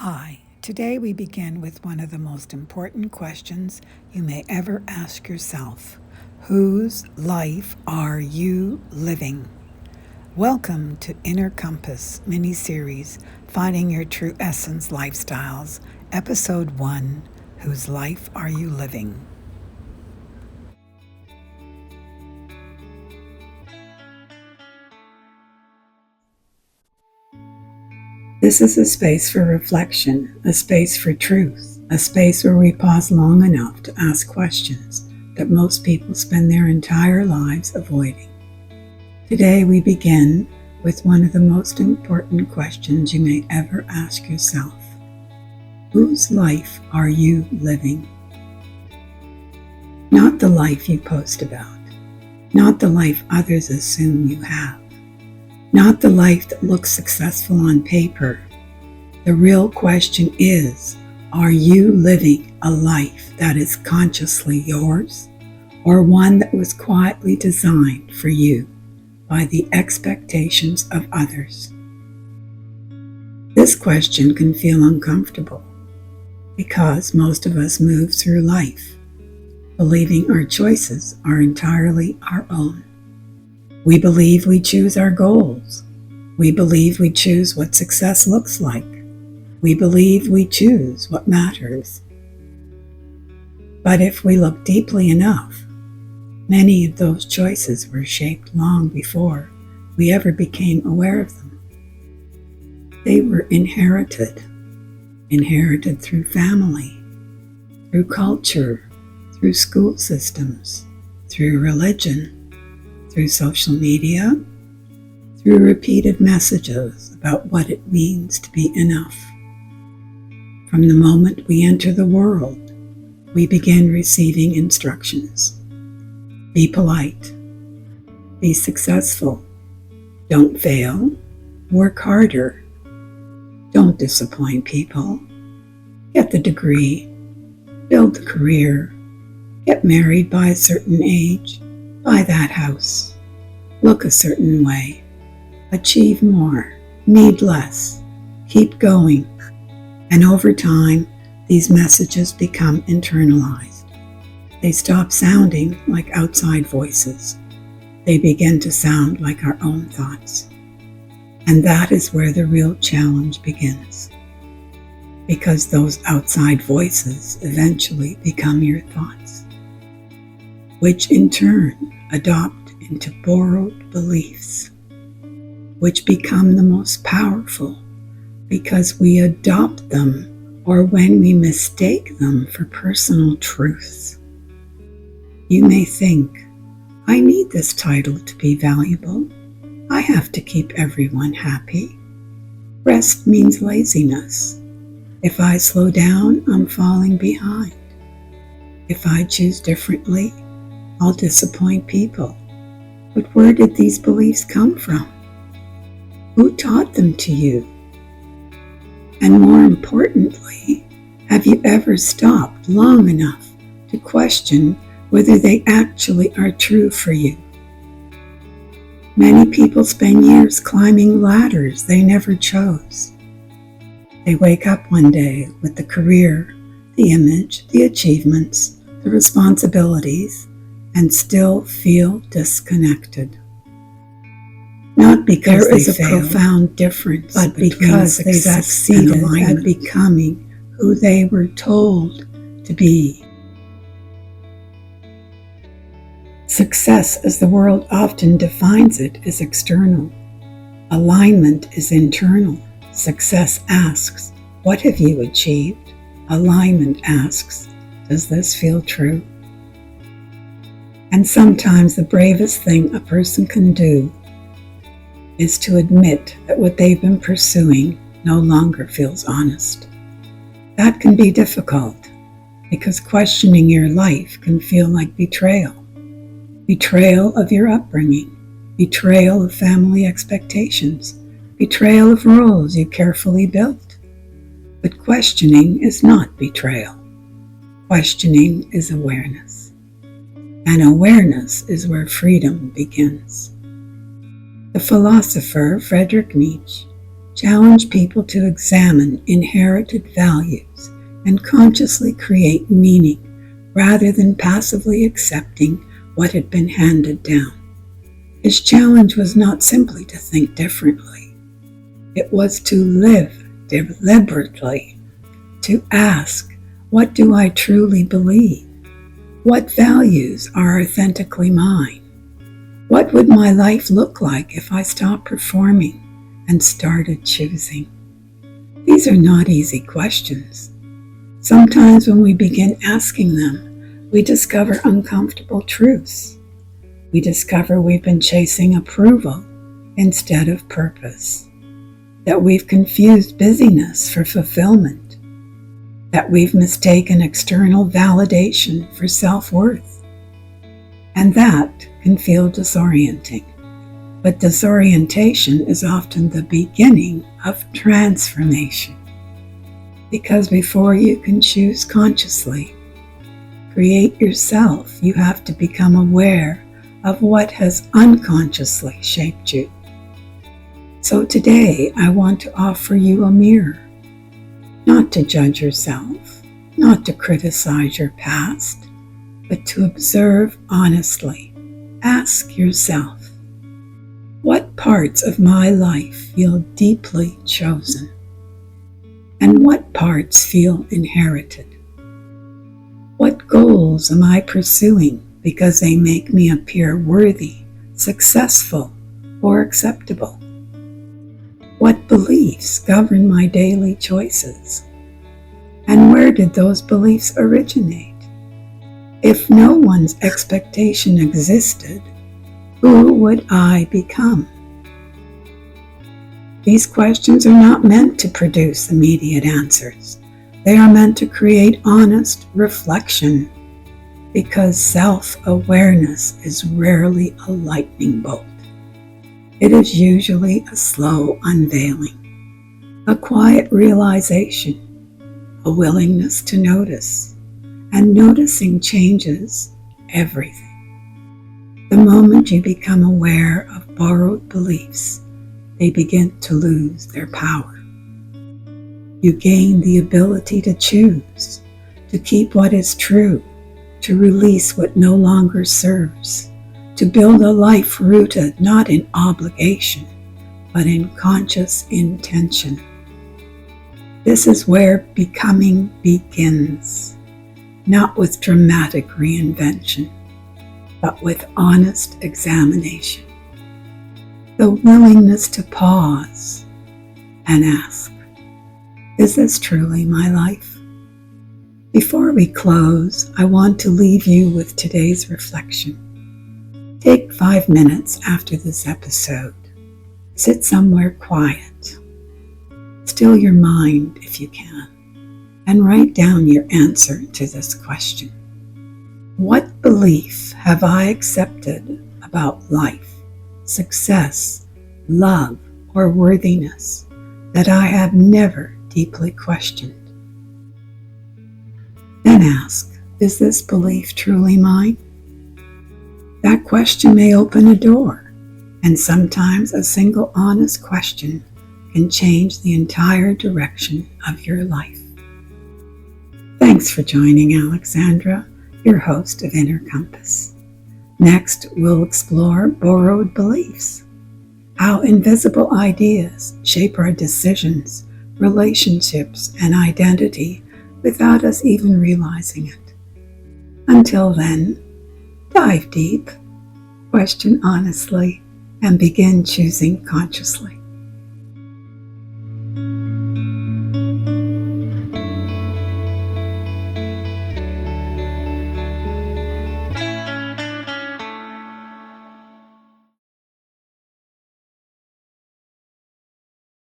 Hi, today we begin with one of the most important questions you may ever ask yourself. Whose life are you living? Welcome to Inner Compass mini-series, Finding Your True Essence Lifestyles, Episode 1, Whose Life Are You Living? This is a space for reflection, a space for truth, a space where we pause long enough to ask questions that most people spend their entire lives avoiding. Today we begin with one of the most important questions you may ever ask yourself. Whose life are you living? Not the life you post about, not the life others assume you have, not the life that looks successful on paper. The real question is, are you living a life that is consciously yours, or one that was quietly designed for you by the expectations of others? This question can feel uncomfortable because most of us move through life believing our choices are entirely our own. We believe we choose our goals. We believe we choose what success looks like. We believe we choose what matters. But if we look deeply enough, many of those choices were shaped long before we ever became aware of them. They were inherited through family, through culture, through school systems, through religion, through social media, through repeated messages about what it means to be enough. From the moment we enter the world, we begin receiving instructions. Be polite. Be successful. Don't fail. Work harder. Don't disappoint people. Get the degree. Build the career. Get married by a certain age. Buy that house. Look a certain way. Achieve more. Need less. Keep going. And over time, these messages become internalized. They stop sounding like outside voices. They begin to sound like our own thoughts. And that is where the real challenge begins. Because those outside voices eventually become your thoughts, which in turn adopt into borrowed beliefs, which become the most powerful because we adopt them or when we mistake them for personal truths. You may think, I need this title to be valuable. I have to keep everyone happy. Rest means laziness. If I slow down, I'm falling behind. If I choose differently, I'll disappoint people. But where did these beliefs come from? Who taught them to you? And more importantly, have you ever stopped long enough to question whether they actually are true for you? Many people spend years climbing ladders they never chose. They wake up one day with the career, the image, the achievements, the responsibilities, and still feel disconnected. Not because there is a profound difference, but because they succeeded at becoming who they were told to be. Success, as the world often defines it, is external. Alignment is internal. Success asks, what have you achieved? Alignment asks, does this feel true? And sometimes the bravest thing a person can do is to admit that what they've been pursuing no longer feels honest. That can be difficult because questioning your life can feel like betrayal. Betrayal of your upbringing, betrayal of family expectations, betrayal of roles you carefully built. But questioning is not betrayal. Questioning is awareness. And awareness is where freedom begins. The philosopher Friedrich Nietzsche challenge people to examine inherited values and consciously create meaning rather than passively accepting what had been handed down. His challenge was not simply to think differently. It was to live deliberately, to ask, what do I truly believe? What values are authentically mine? What would my life look like if I stopped performing and started choosing? These are not easy questions. Sometimes when we begin asking them, we discover uncomfortable truths. We discover we've been chasing approval instead of purpose, that we've confused busyness for fulfillment, that we've mistaken external validation for self-worth. And that can feel disorienting. But disorientation is often the beginning of transformation. Because before you can choose consciously, create yourself, you have to become aware of what has unconsciously shaped you. So today, I want to offer you a mirror, not to judge yourself, not to criticize your past, but to observe honestly. Ask yourself, what parts of my life feel deeply chosen? And what parts feel inherited? What goals am I pursuing because they make me appear worthy, successful, or acceptable? What beliefs govern my daily choices? And where did those beliefs originate? If no one's expectation existed, who would I become? These questions are not meant to produce immediate answers. They are meant to create honest reflection, because self-awareness is rarely a lightning bolt. It is usually a slow unveiling, a quiet realization, a willingness to notice, and noticing changes everything. The moment you become aware of borrowed beliefs, they begin to lose their power. You gain the ability to choose, to keep what is true, to release what no longer serves, to build a life rooted not in obligation, but in conscious intention. This is where becoming begins, not with dramatic reinvention, but with honest examination. The willingness to pause and ask, is this truly my life? Before we close, I want to leave you with today's reflection. Take 5 minutes after this episode. Sit somewhere quiet. Still your mind if you can, and write down your answer to this question. What belief have I accepted about life, success, love, or worthiness that I have never deeply questioned? Then ask, is this belief truly mine? That question may open a door, and sometimes a single honest question can change the entire direction of your life. Thanks for joining Alexandra, your host of Inner Compass. Next, we'll explore borrowed beliefs, how invisible ideas shape our decisions, relationships, and identity without us even realizing it. Until then, dive deep, question honestly, and begin choosing consciously.